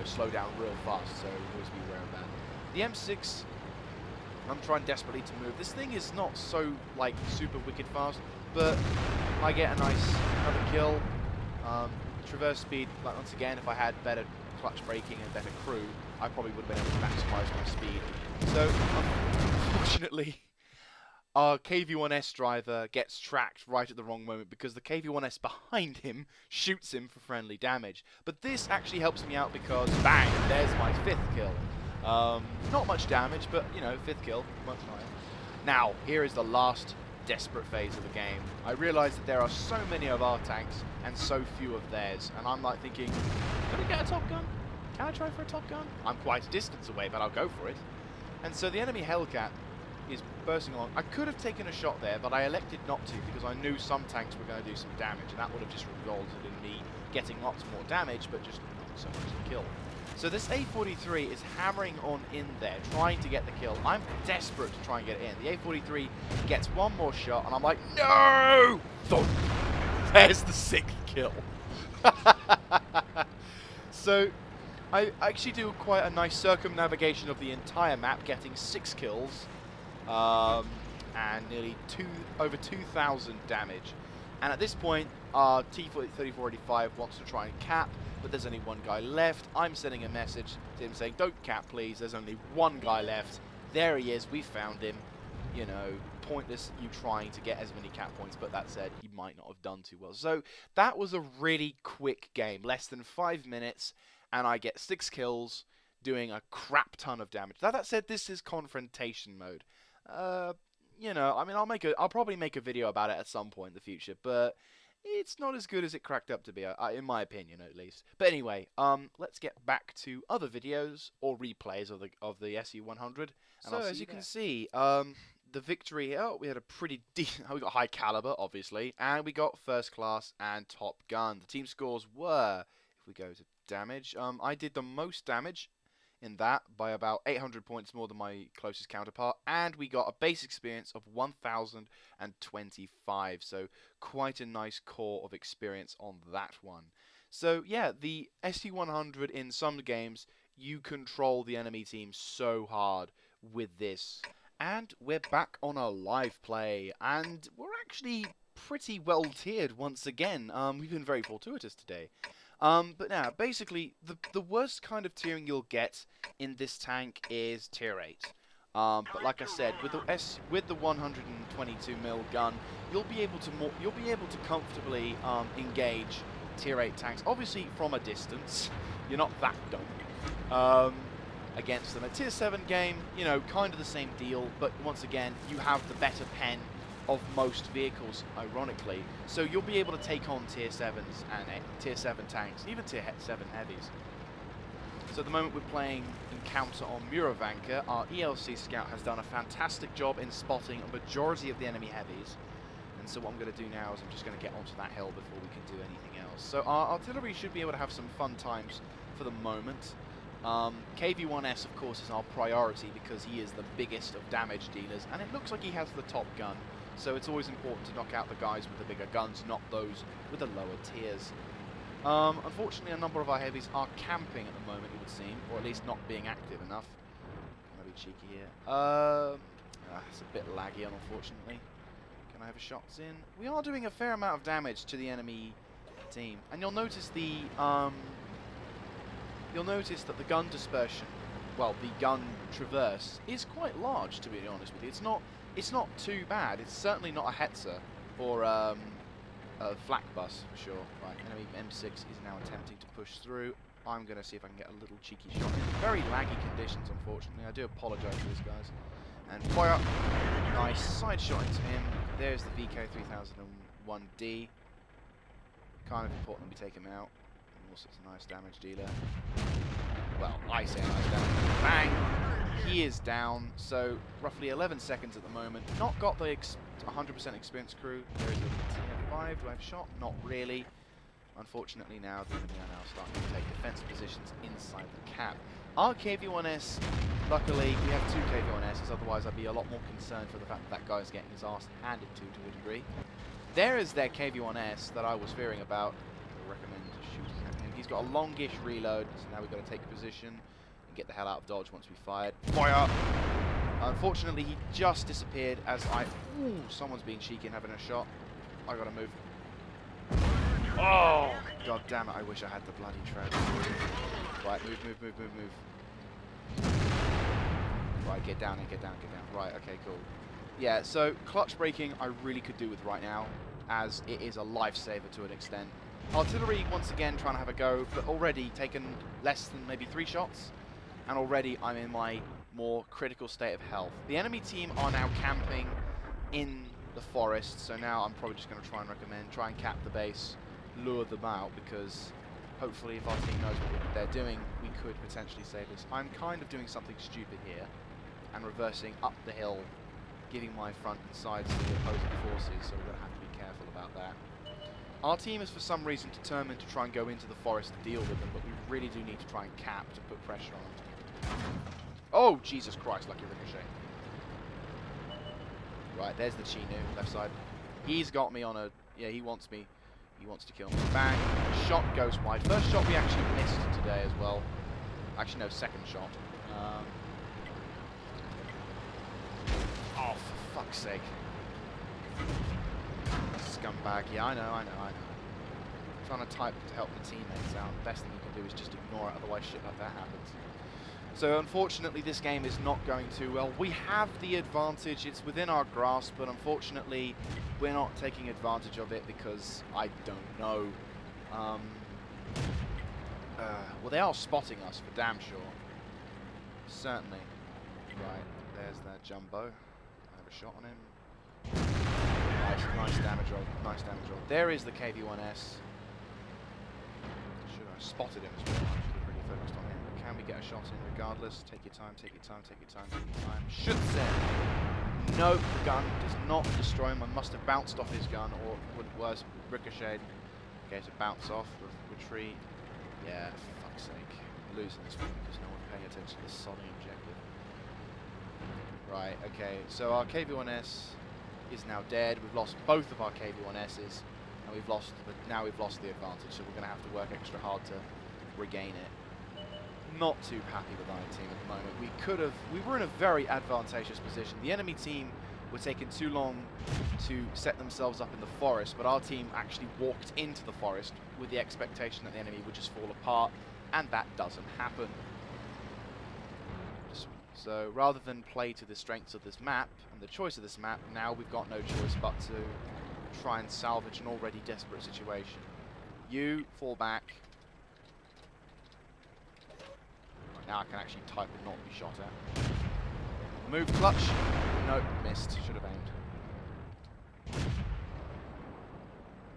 slow down real fast. So always be aware of that. The M6, I'm trying desperately to move. This thing is not so, super wicked fast, but I get another kill. Traverse speed, once again, if I had better clutch braking and better crew, I probably would have been able to maximize my speed. So, unfortunately, our KV-1S driver gets tracked right at the wrong moment because the KV-1S behind him shoots him for friendly damage. But this actually helps me out because, bang, there's my 5th kill. Not much damage, but, 5th kill, much higher. Now, here is the last desperate phase of the game. I realise that there are so many of our tanks and so few of theirs, and I'm thinking, can we get a Top Gun? Can I try for a Top Gun? I'm quite a distance away, but I'll go for it. And so the enemy Hellcat is bursting along. I could have taken a shot there, but I elected not to because I knew some tanks were going to do some damage, and that would have just resulted in me getting lots more damage, but just not so much to kill. So this A43 is hammering on in there, trying to get the kill. I'm desperate to try and get it in. The A43 gets one more shot, and I'm like, no! Thump! There's the 6th kill. So I actually do quite a nice circumnavigation of the entire map, getting 6 kills, and nearly over 2,000 damage. And at this point, our T-3485 wants to try and cap, but there's only one guy left. I'm sending a message to him saying, don't cap, please. There's only one guy left. There he is. We found him. Pointless you trying to get as many cap points, but that said, he might not have done too well. So that was a really quick game, less than 5 minutes, and I get 6 kills, doing a crap ton of damage. Now that said, this is confrontation mode. I'll probably make a video about it at some point in the future, but it's not as good as it cracked up to be, in my opinion, at least. But anyway, let's get back to other videos or replays of the SU-100. So as you can see, the victory here, we had a pretty decent. We got high caliber, obviously, and we got first class and Top Gun. The team scores were, if we go to damage, I did the most damage in that by about 800 points more than my closest counterpart, and we got a base experience of 1,025, so quite a nice core of experience on that one. So yeah, the SU-100 in some games, you control the enemy team so hard with this. And we're back on a live play, and we're actually pretty well tiered once again. We've been very fortuitous today. But now, basically, the worst kind of tiering you'll get in this tank is tier 8. But like I said, with the 122mm gun, you'll be able to comfortably engage tier 8 tanks. Obviously, from a distance, you're not that dumb. against them. A tier 7 game, you know, kind of the same deal, but once again, you have the better pen of most vehicles, ironically. So you'll be able to take on tier 7s and tier 7 tanks, even tier 7 heavies. So at the moment we're playing Encounter on Murovanka. Our ELC scout has done a fantastic job in spotting a majority of the enemy heavies. And so what I'm going to do now is I'm just going to get onto that hill before we can do anything else. So our artillery should be able to have some fun times for the moment. KV-1S, of course, is our priority because he is the biggest of damage dealers, and it looks like he has the top gun. So it's always important to knock out the guys with the bigger guns, not those with the lower tiers. Unfortunately, a number of our heavies are camping at the moment, it would seem, or at least not being active enough. I'm going to be cheeky here. It's a bit laggy, unfortunately. Can I have a shots in? We are doing a fair amount of damage to the enemy team, and you'll notice the that the gun dispersion, well, the gun traverse is quite large. To be honest with you, it's not too bad. It's certainly not a Hetzer or a flak bus for sure. Right, enemy M6 is now attempting to push through. I'm going to see if I can get a little cheeky shot in. Very laggy conditions, unfortunately. I do apologise to these guys. And fire. Nice side shot into him. There's the VK3001D. Kind of important we take him out. And also, it's a nice damage dealer. Well, I say nice damage. Bang! He is down. So roughly 11 seconds at the moment. Not got the 100% experienced crew. There is a TF5. Do I have a shot? Not really. Unfortunately, now the enemy are now starting to take defensive positions inside the cap. Our KV-1S, luckily, we have two KV-1Ss, otherwise I'd be a lot more concerned for the fact that that guy's getting his arse handed to a degree. There is their KV-1S that I was fearing about. I recommend shooting at him. He's got a longish reload, so now we've got to take position and get the hell out of dodge once we fired. Fire! Unfortunately, he just disappeared as I... Ooh, someone's being cheeky and having a shot. I gotta move. Oh, god damn it, I wish I had the bloody tread. Right, move. Right, get down. Right, okay, cool. Yeah, so clutch braking I really could do with right now, as it is a lifesaver to an extent. Artillery, once again, trying to have a go, but already taken less than maybe 3 shots, and already I'm in my more critical state of health. The enemy team are now camping in the forest, so now I'm probably just going to try and cap the base, lure them out, because hopefully if our team knows what they're doing, we could potentially save this. I'm kind of doing something stupid here, and reversing up the hill, giving my front and sides to the opposing forces, so we're going to have to be careful about that. Our team is for some reason determined to try and go into the forest to deal with them, but we really do need to try and cap to put pressure on them. Oh, Jesus Christ, lucky ricochet. Right, there's the Chinu, left side. He's got me on a... Yeah, he wants me. He wants to kill me. Bang. Shot goes wide. First shot we actually missed today as well. Actually, no, second shot. Oh, for fuck's sake. Scumbag. Yeah, I know. Trying to type to help the teammates out. The best thing you can do is just ignore it, otherwise shit like that happens. So unfortunately this game is not going too well. We have the advantage, it's within our grasp, but unfortunately we're not taking advantage of it because I don't know. Well, they are spotting us for damn sure. Certainly. Right, there's that Jumbo. I have a shot on him. Nice damage roll. There is the KV-1S. Should have spotted him as well. I should have really focused on him. Can we get a shot in regardless? Take your time. Should send. No, the gun does not destroy him. I must have bounced off his gun, or worse, ricocheted. Okay, so bounce off, retreat. Yeah, for fuck's sake. Losing this one because no one's paying attention to this sodding objective. Right, okay, so our KV-1S is now dead. We've lost both of our KV-1Ss, and now we've lost the advantage, so we're going to have to work extra hard to regain it. Not too happy with our team at the moment. We were in a very advantageous position. The enemy team were taking too long to set themselves up in the forest, but our team actually walked into the forest with the expectation that the enemy would just fall apart, and that doesn't happen. So rather than play to the strengths of this map and the choice of this map, now we've got no choice but to try and salvage an already desperate situation. You fall back. Now I can actually type and not be shot at. Move clutch. Nope, missed. Should have aimed.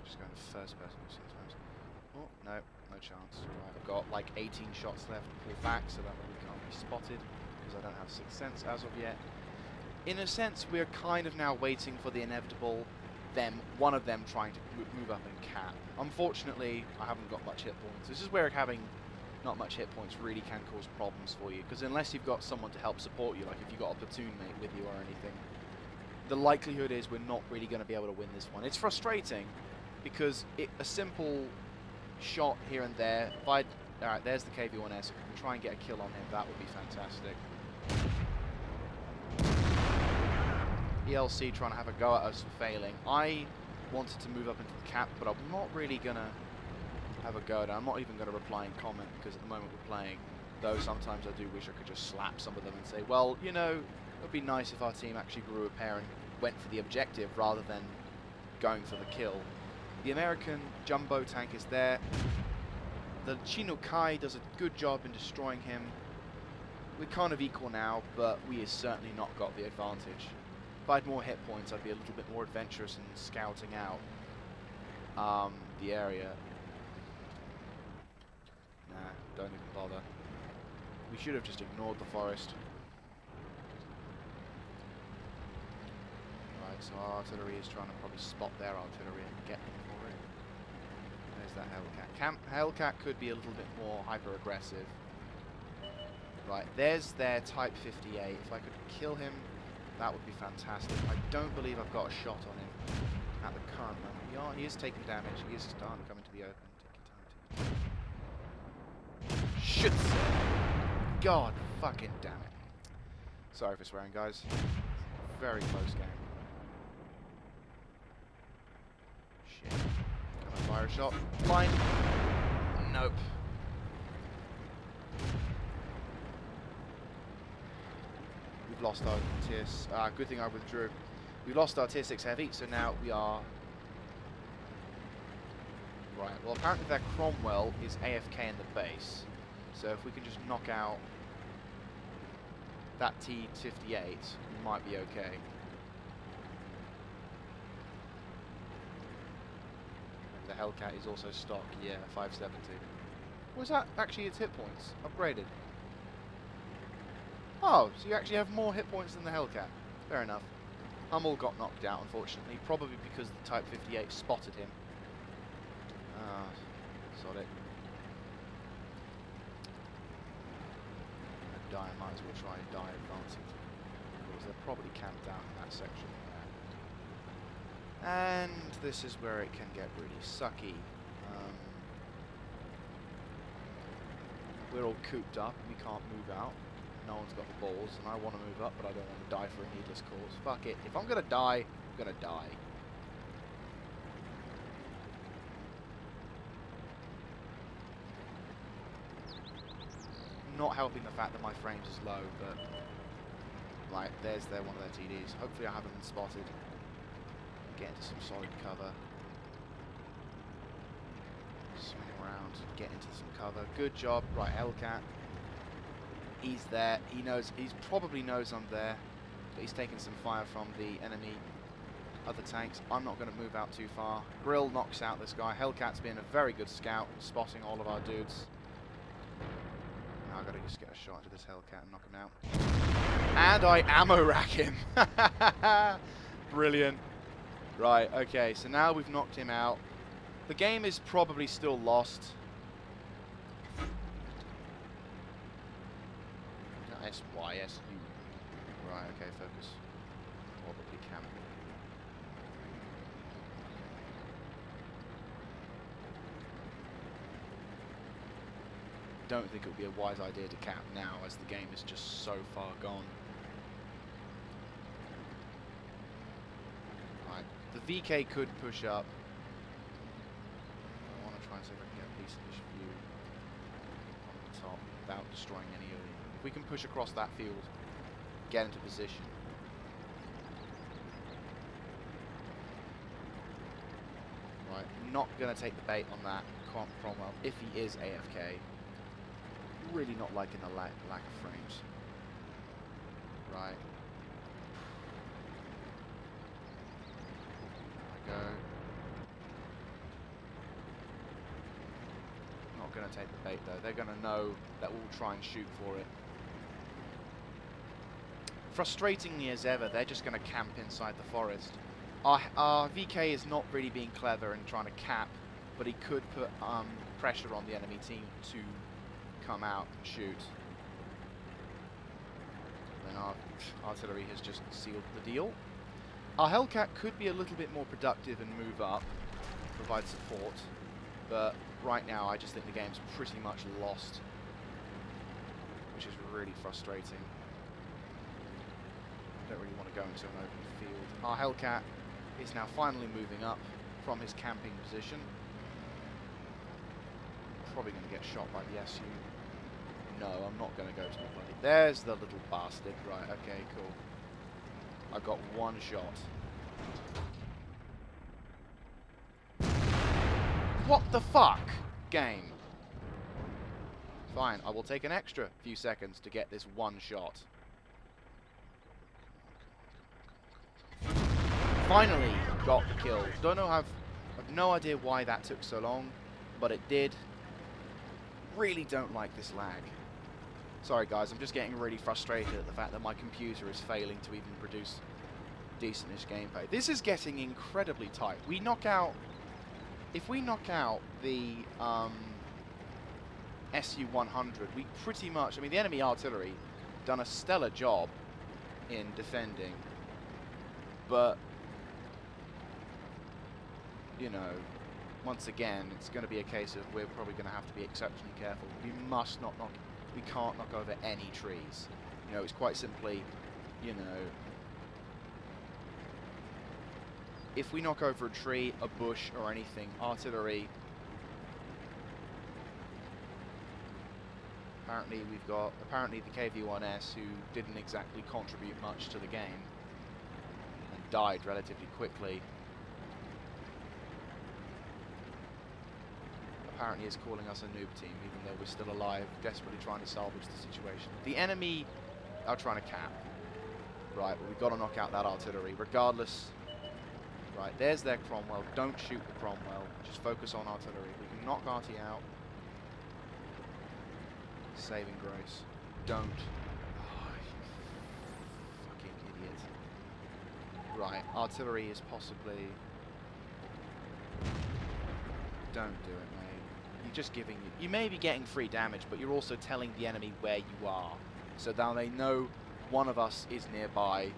Just going first person sometimes. Oh, no, no chance. Right, I've got like 18 shots left to pull back so that we can't be spotted because I don't have Sixth Sense as of yet. In a sense, we're kind of now waiting for the inevitable, one of them trying to move up and cap. Unfortunately, I haven't got much hit points. This is where having not much hit points really can cause problems for you, because unless you've got someone to help support you, like if you've got a platoon mate with you or anything, the likelihood is we're not really going to be able to win this one. It's frustrating, because a simple shot here and there, if I... Alright, there's the KV-1S. If we can try and get a kill on him, that would be fantastic. ELC trying to have a go at us for failing. I wanted to move up into the cap, but I'm not really going to have a go at it. I'm not even going to reply in comment, because at the moment we're playing. Though sometimes I do wish I could just slap some of them and say, well, you know, it would be nice if our team actually grew a pair and went for the objective rather than going for the kill. The American jumbo tank is there. The Chinokai does a good job in destroying him. We're kind of equal now, but we have certainly not got the advantage. If I had more hit points, I'd be a little bit more adventurous in scouting out the area. Nah, don't even bother. We should have just ignored the forest. Right, so our artillery is trying to probably spot their artillery and get them for it. There's that Hellcat. Hellcat could be a little bit more hyper-aggressive. Right, there's their Type 58. If I could kill him, that would be fantastic. I don't believe I've got a shot on him at the current moment. Yeah, he is taking damage. He is starting to come into the open. Take your time. Shit! God fucking damn it. Sorry for swearing, guys. Very close game. Shit. Can I fire a shot? Blind. Nope. We've lost our tier... good thing I withdrew. We lost our tier 6 heavy, so now we are... Right, well apparently that Cromwell is AFK in the base. So if we can just knock out that T-58, we might be okay. The Hellcat is also stock, yeah, 570. Was that actually its hit points? Upgraded. Oh, so you actually have more hit points than the Hellcat. Fair enough. Hummel got knocked out, unfortunately, probably because the Type 58 spotted him. Ah, sod it. Die, I might as well try and die advancing, because they're probably camped out in that section there. And this is where it can get really sucky. We're all cooped up, we can't move out. No one's got the balls, and I want to move up, but I don't want to die for a needless cause. Fuck it. If I'm going to die, I'm going to die. Not helping the fact that my frames is low, but... Right, there's one of their TDs. Hopefully I haven't been spotted. Get into some solid cover. Swing around, get into some cover. Good job. Right, Hellcat. He's there. He probably knows I'm there, but he's taking some fire from the enemy other tanks. I'm not going to move out too far. Grill knocks out this guy. Hellcat's been a very good scout, spotting all of our dudes. Now I've got to just get a shot into this Hellcat and knock him out. And I ammo rack him. Brilliant. Right, okay, so now we've knocked him out. The game is probably still lost. SYSU. Right, okay, focus. Probably can. Don't think it would be a wise idea to cap now, as the game is just so far gone. Right, the VK could push up. I want to try and see if I can get a decent-ish view on the top without destroying any of it. If we can push across that field, get into position. Right, not going to take the bait on that Cromwell if he is AFK. really not liking the lack of frames. Right. There we go. Not going to take the bait though. They're going to know that we'll try and shoot for it. Frustratingly as ever, they're just going to camp inside the forest. Our VK is not really being clever and trying to cap, but he could put pressure on the enemy team to come out and shoot. Then our artillery has just sealed the deal. Our Hellcat could be a little bit more productive and move up, provide support, but right now I just think the game's pretty much lost, which is really frustrating. Don't really want to go into an open field. Our Hellcat is now finally moving up from his camping position. Probably going to get shot by the SU. No, I'm not going to go to the bloody... There's the little bastard. Right, okay, cool. I got one shot. What the fuck? Game. Fine, I will take an extra few seconds to get this one shot. Finally got the kill. I've no idea why that took so long, but it did. Really don't like this lag. Sorry guys, I'm just getting really frustrated at the fact that my computer is failing to even produce decentish gameplay. This is getting incredibly tight. If we knock out the SU-100, we pretty much, I mean the enemy artillery done a stellar job in defending, but you know, once again, it's going to be a case of we're probably going to have to be exceptionally careful. We can't knock over any trees. You know, it's quite simply, you know, if we knock over a tree, a bush, or anything, artillery. Apparently the KV-1S, who didn't exactly contribute much to the game and died relatively quickly, apparently is calling us a noob team, even though we're still alive, desperately trying to salvage the situation. The enemy are trying to cap. Right, well, we've got to knock out that artillery, regardless. Right, there's their Cromwell. Don't shoot the Cromwell. Just focus on artillery. We can knock Artie out. Saving grace. Don't. Oh, you fucking idiot. Right, artillery is possibly... Don't do it, mate. You're just giving... You may be getting free damage, but you're also telling the enemy where you are. So now they know one of us is nearby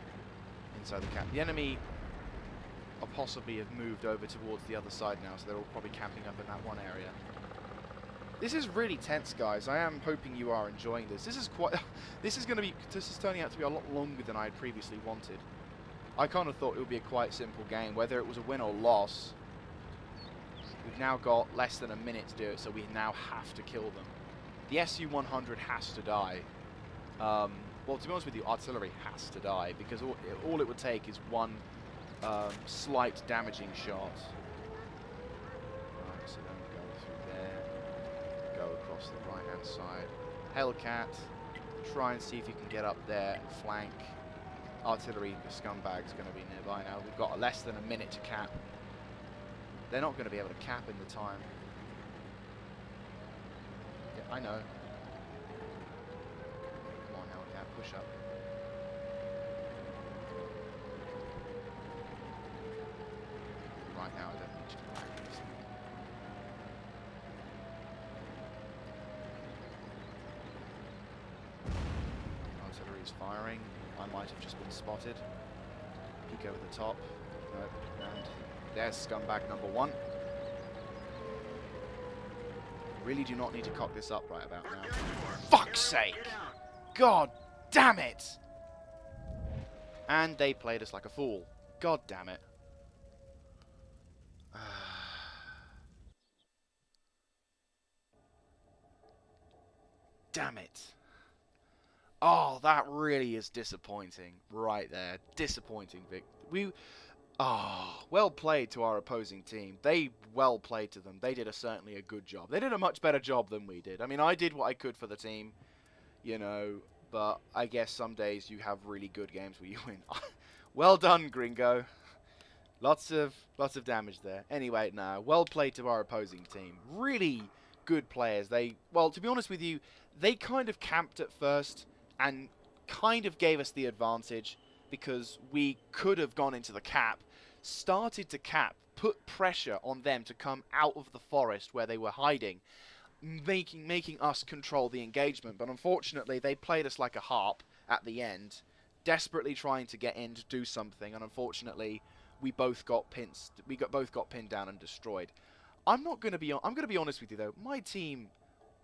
inside the camp. The enemy are possibly have moved over towards the other side now, so they're all probably camping up in that one area. This is really tense, guys. I am hoping you are enjoying this. This is quite... This is turning out to be a lot longer than I had previously wanted. I kind of thought it would be a quite simple game, whether it was a win or loss. We've now got less than a minute to do it, so we now have to kill them. The SU-100 has to die. Well, to be honest with you, artillery has to die, because all it would take is one slight damaging shot. Right, so don't go through there. Go across the right-hand side. Hellcat, try and see if you can get up there and flank. Artillery, the scumbag's going to be nearby now. We've got less than a minute to cap. They're not going to be able to cap in the time. Yeah, I know. Come on, Hellcat, push up. Right now, I don't need you to practice. Artillery is firing. I might have just been spotted. Peek over the top. Nope. And there's scumbag number one. Really do not need to cock this up right about now. Fuck's sake! God damn it! And they played us like a fool. God damn it. Damn it. Oh, that really is disappointing. Right there. Disappointing, Vic. Oh, well played to our opposing team. They well played to them. They did certainly a good job. They did a much better job than we did. I mean, I did what I could for the team, you know, but I guess some days you have really good games where you win. Well done, Gringo. Lots of damage there. Anyway, no, well played to our opposing team. Really good players. Well, to be honest with you, they kind of camped at first and kind of gave us the advantage because we could have gone into the cap, started to cap, put pressure on them to come out of the forest where they were hiding, making us control the engagement. But unfortunately, they played us like a harp at the end, desperately trying to get in to do something, and unfortunately, we both got pinned. Both got pinned down and destroyed. I'm going to be honest with you though. My team,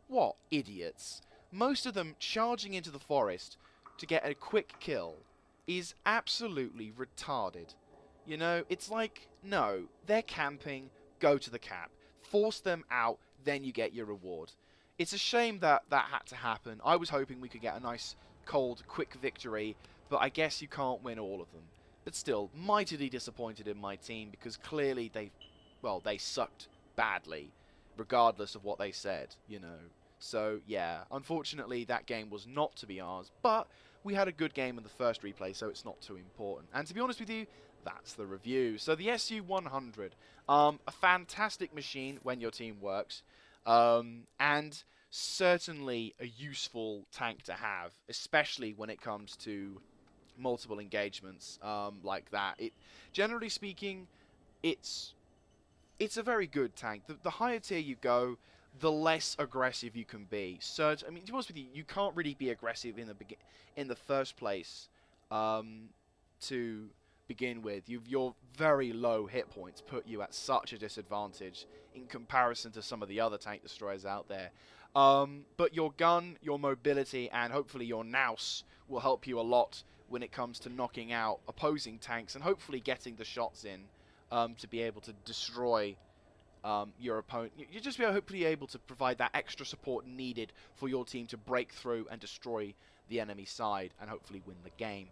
what idiots! Most of them charging into the forest to get a quick kill is absolutely retarded. You know, it's like, no, they're camping, go to the cap. Force them out, then you get your reward. It's a shame that that had to happen. I was hoping we could get a nice, cold, quick victory, but I guess you can't win all of them. But still, mightily disappointed in my team because clearly they sucked badly, regardless of what they said, you know. So, yeah, unfortunately that game was not to be ours, but we had a good game in the first replay, so it's not too important. And to be honest with you, that's the review. So the SU-100, a fantastic machine when your team works, and certainly a useful tank to have, especially when it comes to multiple engagements like that. Generally speaking, it's a very good tank. The higher tier you go, the less aggressive you can be. So, I mean, to be honest with you, you can't really be aggressive in the first place to begin with. Your very low hit points put you at such a disadvantage in comparison to some of the other tank destroyers out there. But your gun, your mobility, and hopefully your nous will help you a lot when it comes to knocking out opposing tanks and hopefully getting the shots in to be able to destroy your opponent. You'll just be hopefully able to provide that extra support needed for your team to break through and destroy the enemy side and hopefully win the game.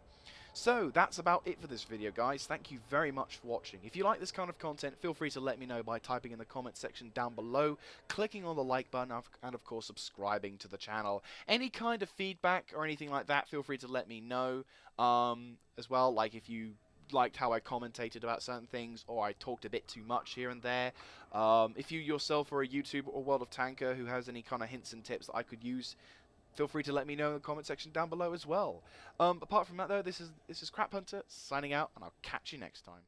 So that's about it for this video, guys. Thank you very much for watching. If you like this kind of content, feel free to let me know by typing in the comment section down below, clicking on the like button, and of course subscribing to the channel. Any kind of feedback or anything like that, feel free to let me know as well. Like if you liked how I commentated about certain things or I talked a bit too much here and there. If you yourself are a YouTuber or World of Tanker who has any kind of hints and tips that I could use, feel free to let me know in the comment section down below as well. Apart from that though, this is Crap Hunter signing out, and I'll catch you next time.